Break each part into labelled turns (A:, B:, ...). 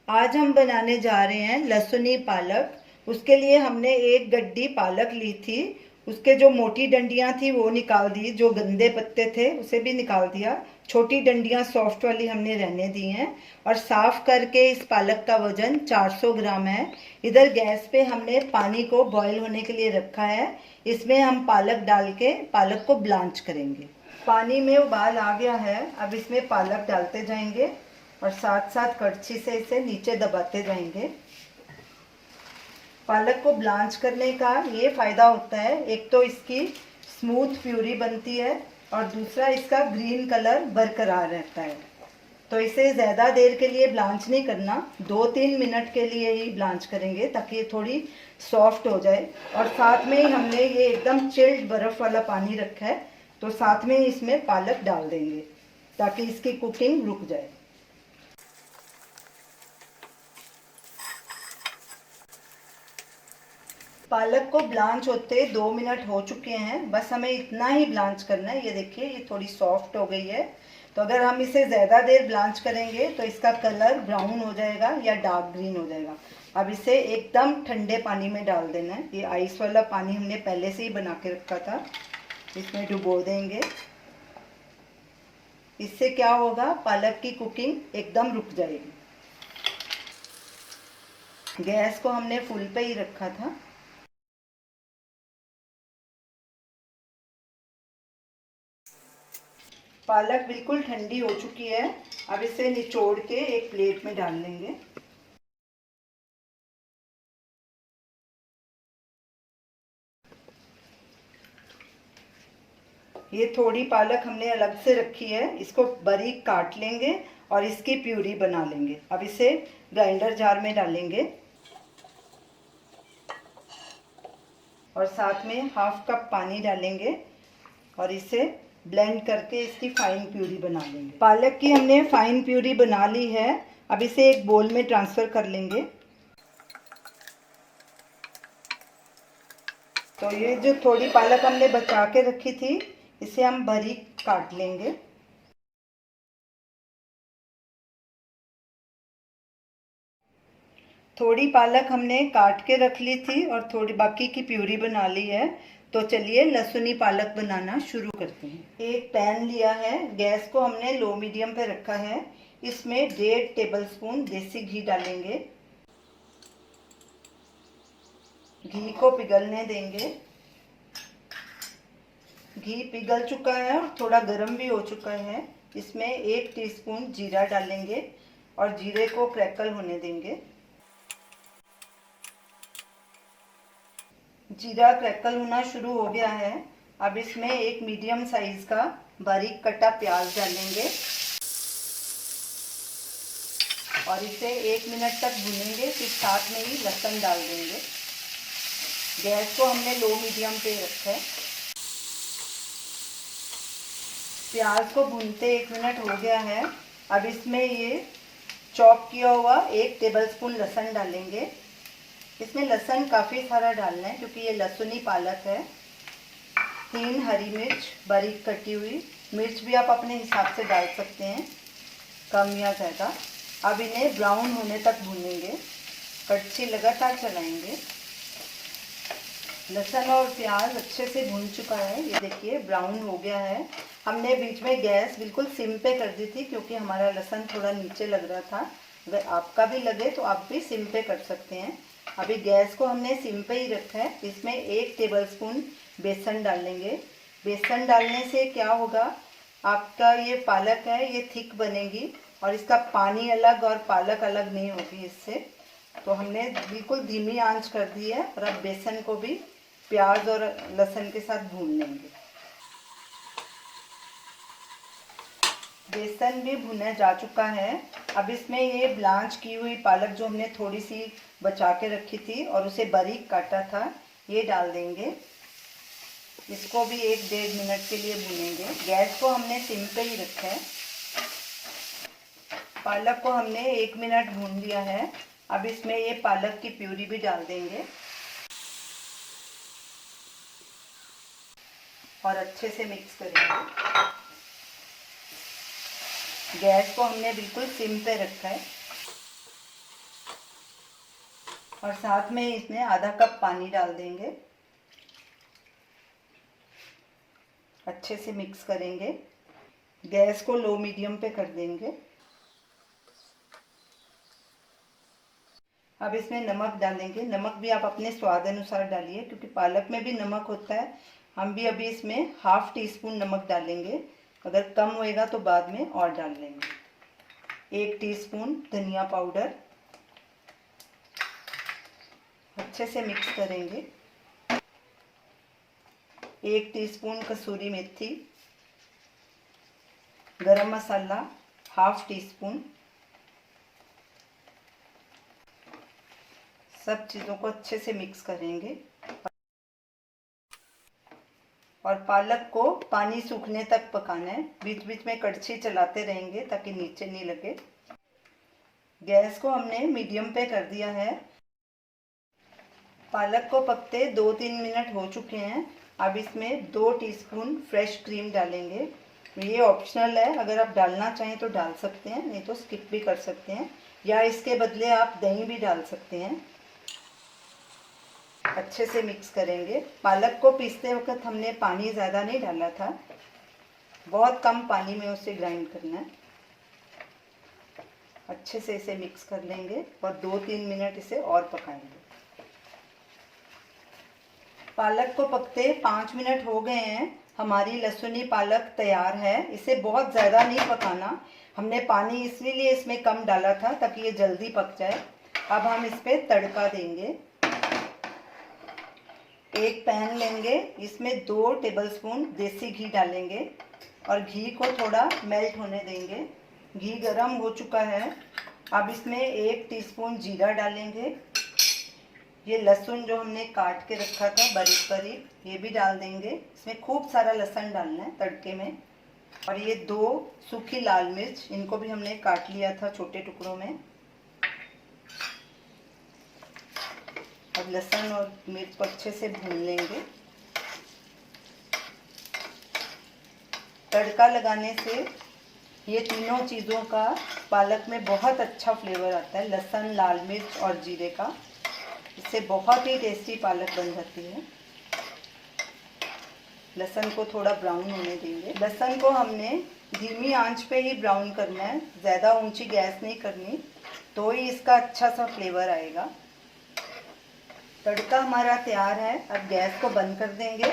A: आज हम बनाने जा रहे हैं लहसुनी पालक। उसके लिए हमने एक गड्डी पालक ली थी। उसके जो मोटी डंडियां थी वो निकाल दी, जो गंदे पत्ते थे उसे भी निकाल दिया। छोटी डंडियां सॉफ्ट वाली हमने रहने दी हैं। और साफ करके इस पालक का वजन 400 ग्राम है। इधर गैस पे हमने पानी को बॉईल होने के लिए रखा है। इसमें हम पालक डाल के पालक को ब्लांच करेंगे। पानी में उबाल आ गया है, अब इसमें पालक डालते जाएंगे और साथ साथ कड़छी से इसे नीचे दबाते जाएंगे। पालक को ब्लांच करने का ये फ़ायदा होता है, एक तो इसकी स्मूथ प्यूरी बनती है और दूसरा इसका ग्रीन कलर बरकरार रहता है। तो इसे ज़्यादा देर के लिए ब्लांच नहीं करना, 2-3 मिनट के लिए ही ब्लांच करेंगे ताकि ये थोड़ी सॉफ्ट हो जाए। और साथ में ही हमने ये एकदम चिल्ड बर्फ़ वाला पानी रखा है, तो साथ में इसमें पालक डाल देंगे ताकि इसकी कुकिंग रुक जाए। पालक को ब्लांच होते 2 मिनट हो चुके हैं, बस हमें इतना ही ब्लांच करना है। ये देखिए ये थोड़ी सॉफ्ट हो गई है। तो अगर हम इसे ज़्यादा देर ब्लांच करेंगे तो इसका कलर ब्राउन हो जाएगा या डार्क ग्रीन हो जाएगा। अब इसे एकदम ठंडे पानी में डाल देना है। ये आइस वाला पानी हमने पहले से ही बना के रखा था, इसमें डुबो देंगे। इससे क्या होगा, पालक की कुकिंग एकदम रुक जाएगी। गैस को हमने फुल पे ही रखा था। पालक बिल्कुल ठंडी हो चुकी है, अब इसे निचोड़ के एक प्लेट में डाल लेंगे। ये थोड़ी पालक हमने अलग से रखी है, इसको बारीक काट लेंगे और इसकी प्यूरी बना लेंगे। अब इसे ग्राइंडर जार में डालेंगे और साथ में हाफ कप पानी डालेंगे और इसे ब्लेंड करके इसकी फाइन प्यूरी बना लेंगे। पालक की हमने फाइन प्यूरी बना ली है, अब इसे एक बोल में ट्रांसफ़र कर लेंगे। तो ये जो थोड़ी पालक हमने बचा के रखी थी, इसे हम बारीक काट लेंगे। थोड़ी पालक हमने काट के रख ली थी और थोड़ी बाकी की प्यूरी बना ली है। तो चलिए लहसुनी पालक बनाना शुरू करते हैं। एक पैन लिया है, गैस को हमने लो मीडियम पे रखा है। इसमें 1.5 टेबलस्पून देसी घी डालेंगे। घी को पिघलने देंगे। घी पिघल चुका है और थोड़ा गर्म भी हो चुका है। इसमें 1 टीस्पून जीरा डालेंगे और जीरे को क्रैकल होने देंगे। जीरा क्रैकल होना शुरू हो गया है, अब इसमें एक मीडियम साइज का बारीक कटा प्याज डालेंगे और इसे 1 मिनट तक भूनेंगे। फिर साथ में ही लहसुन डाल देंगे। गैस को हमने लो मीडियम पे रखा है। प्याज को भूनते 1 मिनट हो गया है, अब इसमें ये चॉप किया हुआ 1 टेबलस्पून लहसुन डालेंगे। इसमें लहसुन काफ़ी सारा डालना है क्योंकि ये लहसुनी पालक है। 3 हरी मिर्च बारीक कटी हुई, मिर्च भी आप अपने हिसाब से डाल सकते हैं, कम या ज़्यादा। अब इन्हें ब्राउन होने तक भूनेंगे, कड़छी लगातार चलाएंगे। लहसुन और प्याज अच्छे से भून चुका है, ये देखिए ब्राउन हो गया है। हमने बीच में गैस बिल्कुल सिम पे कर दी थी क्योंकि हमारा लहसुन थोड़ा नीचे लग रहा था। अगर आपका भी लगे तो आप भी सिम पे कर सकते हैं। अभी गैस को हमने सिम पे ही रखा है। इसमें 1 टेबलस्पून बेसन डालेंगे। बेसन डालने से क्या होगा, आपका ये पालक है ये थिक बनेगी और इसका पानी अलग और पालक अलग नहीं होगी इससे। तो हमने बिल्कुल धीमी आंच कर दी है और अब बेसन को भी प्याज और लहसुन के साथ भून लेंगे। बेसन भी भुना जा चुका है, अब इसमें ये ब्लांच की हुई पालक जो हमने थोड़ी सी बचा के रखी थी और उसे बारीक काटा था, ये डाल देंगे। इसको भी 1-1.5 मिनट के लिए भूनेंगे। गैस को हमने सिम पे ही रखा है। पालक को हमने 1 मिनट भून लिया है, अब इसमें ये पालक की प्यूरी भी डाल देंगे और अच्छे से मिक्स करेंगे। गैस को हमने बिल्कुल सिम पे रखा है। और साथ में इसमें आधा कप पानी डाल देंगे। अच्छे से मिक्स करेंगे। गैस को लो मीडियम पे कर देंगे। अब इसमें नमक डालेंगे। नमक भी आप अपने स्वाद अनुसार डालिए, क्योंकि पालक में भी नमक होता है। हम भी अभी इसमें हाफ टी स्पून नमक डालेंगे, अगर कम होएगा तो बाद में और डाल लेंगे। 1 टीस्पून धनिया पाउडर। अच्छे से मिक्स करेंगे। 1 टीस्पून कसूरी मेथी। गरम मसाला हाफ टी स्पून। सब चीज़ों को अच्छे से मिक्स करेंगे और पालक को पानी सूखने तक पकाना है। बीच बीच में कड़छी चलाते रहेंगे ताकि नीचे नहीं लगे। गैस को हमने मीडियम पे कर दिया है। पालक को पकते 2-3 मिनट हो चुके हैं। अब इसमें 2 टीस्पून फ्रेश क्रीम डालेंगे। ये ऑप्शनल है, अगर आप डालना चाहें तो डाल सकते हैं, नहीं तो स्किप भी कर सकते हैं, या इसके बदले आप दही भी डाल सकते हैं। अच्छे से मिक्स करेंगे। पालक को पीसते वक्त हमने पानी ज़्यादा नहीं डाला था, बहुत कम पानी में उसे ग्राइंड करना है। अच्छे से इसे मिक्स कर लेंगे और 2-3 मिनट इसे और पकाएंगे। पालक को पकते 5 मिनट हो गए हैं। हमारी लहसुनी पालक तैयार है। इसे बहुत ज़्यादा नहीं पकाना। हमने पानी इसलिए इसमें कम डाला था ताकि ये जल्दी पक जाए। अब हम इस पर तड़का देंगे। एक पैन लेंगे, इसमें 2 टेबलस्पून देसी घी डालेंगे और घी को थोड़ा मेल्ट होने देंगे। घी गरम हो चुका है। अब इसमें 1 टीस्पून जीरा डालेंगे। ये लहसुन जो हमने काट के रखा था बारीक बारीक, ये भी डाल देंगे। इसमें खूब सारा लहसुन डालना है तड़के में। और ये 2 सूखी लाल मिर्च, इनको भी हमने काट लिया था छोटे टुकड़ों में। अब लहसुन और मिर्च को अच्छे से भून लेंगे। तड़का लगाने से ये तीनों चीज़ों का पालक में बहुत अच्छा फ्लेवर आता है, लहसुन, लाल मिर्च और जीरे का। इससे बहुत ही टेस्टी पालक बन जाती है। लहसुन को थोड़ा ब्राउन होने देंगे। लहसुन को हमने धीमी आंच पे ही ब्राउन करना है, ज़्यादा ऊंची गैस नहीं करनी, तो ही इसका अच्छा सा फ्लेवर आएगा। तड़का हमारा तैयार है। अब गैस को बंद कर देंगे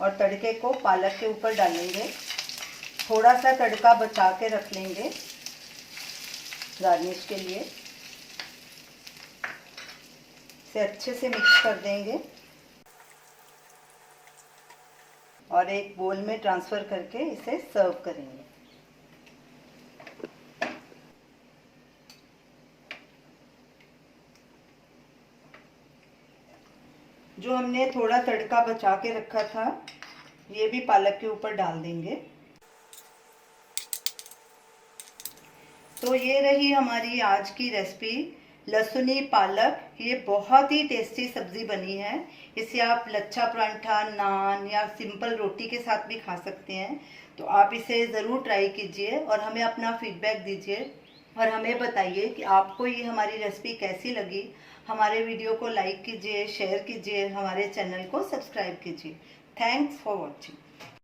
A: और तड़के को पालक के ऊपर डालेंगे। थोड़ा सा तड़का बचा के रख लेंगे गार्निश के लिए। इसे अच्छे से मिक्स कर देंगे और एक बोल में ट्रांसफ़र करके इसे सर्व करेंगे। जो हमने थोड़ा तड़का बचा के रखा था, ये भी पालक के ऊपर डाल देंगे। तो ये रही हमारी आज की रेसिपी, लहसुनी पालक। ये बहुत ही टेस्टी सब्ज़ी बनी है। इसे आप लच्छा परांठा, नान या सिंपल रोटी के साथ भी खा सकते हैं। तो आप इसे ज़रूर ट्राई कीजिए और हमें अपना फीडबैक दीजिए और हमें बताइए कि आपको ये हमारी रेसिपी कैसी लगी। हमारे वीडियो को लाइक कीजिए, शेयर कीजिए, हमारे चैनल को सब्सक्राइब कीजिए। Thanks for watching.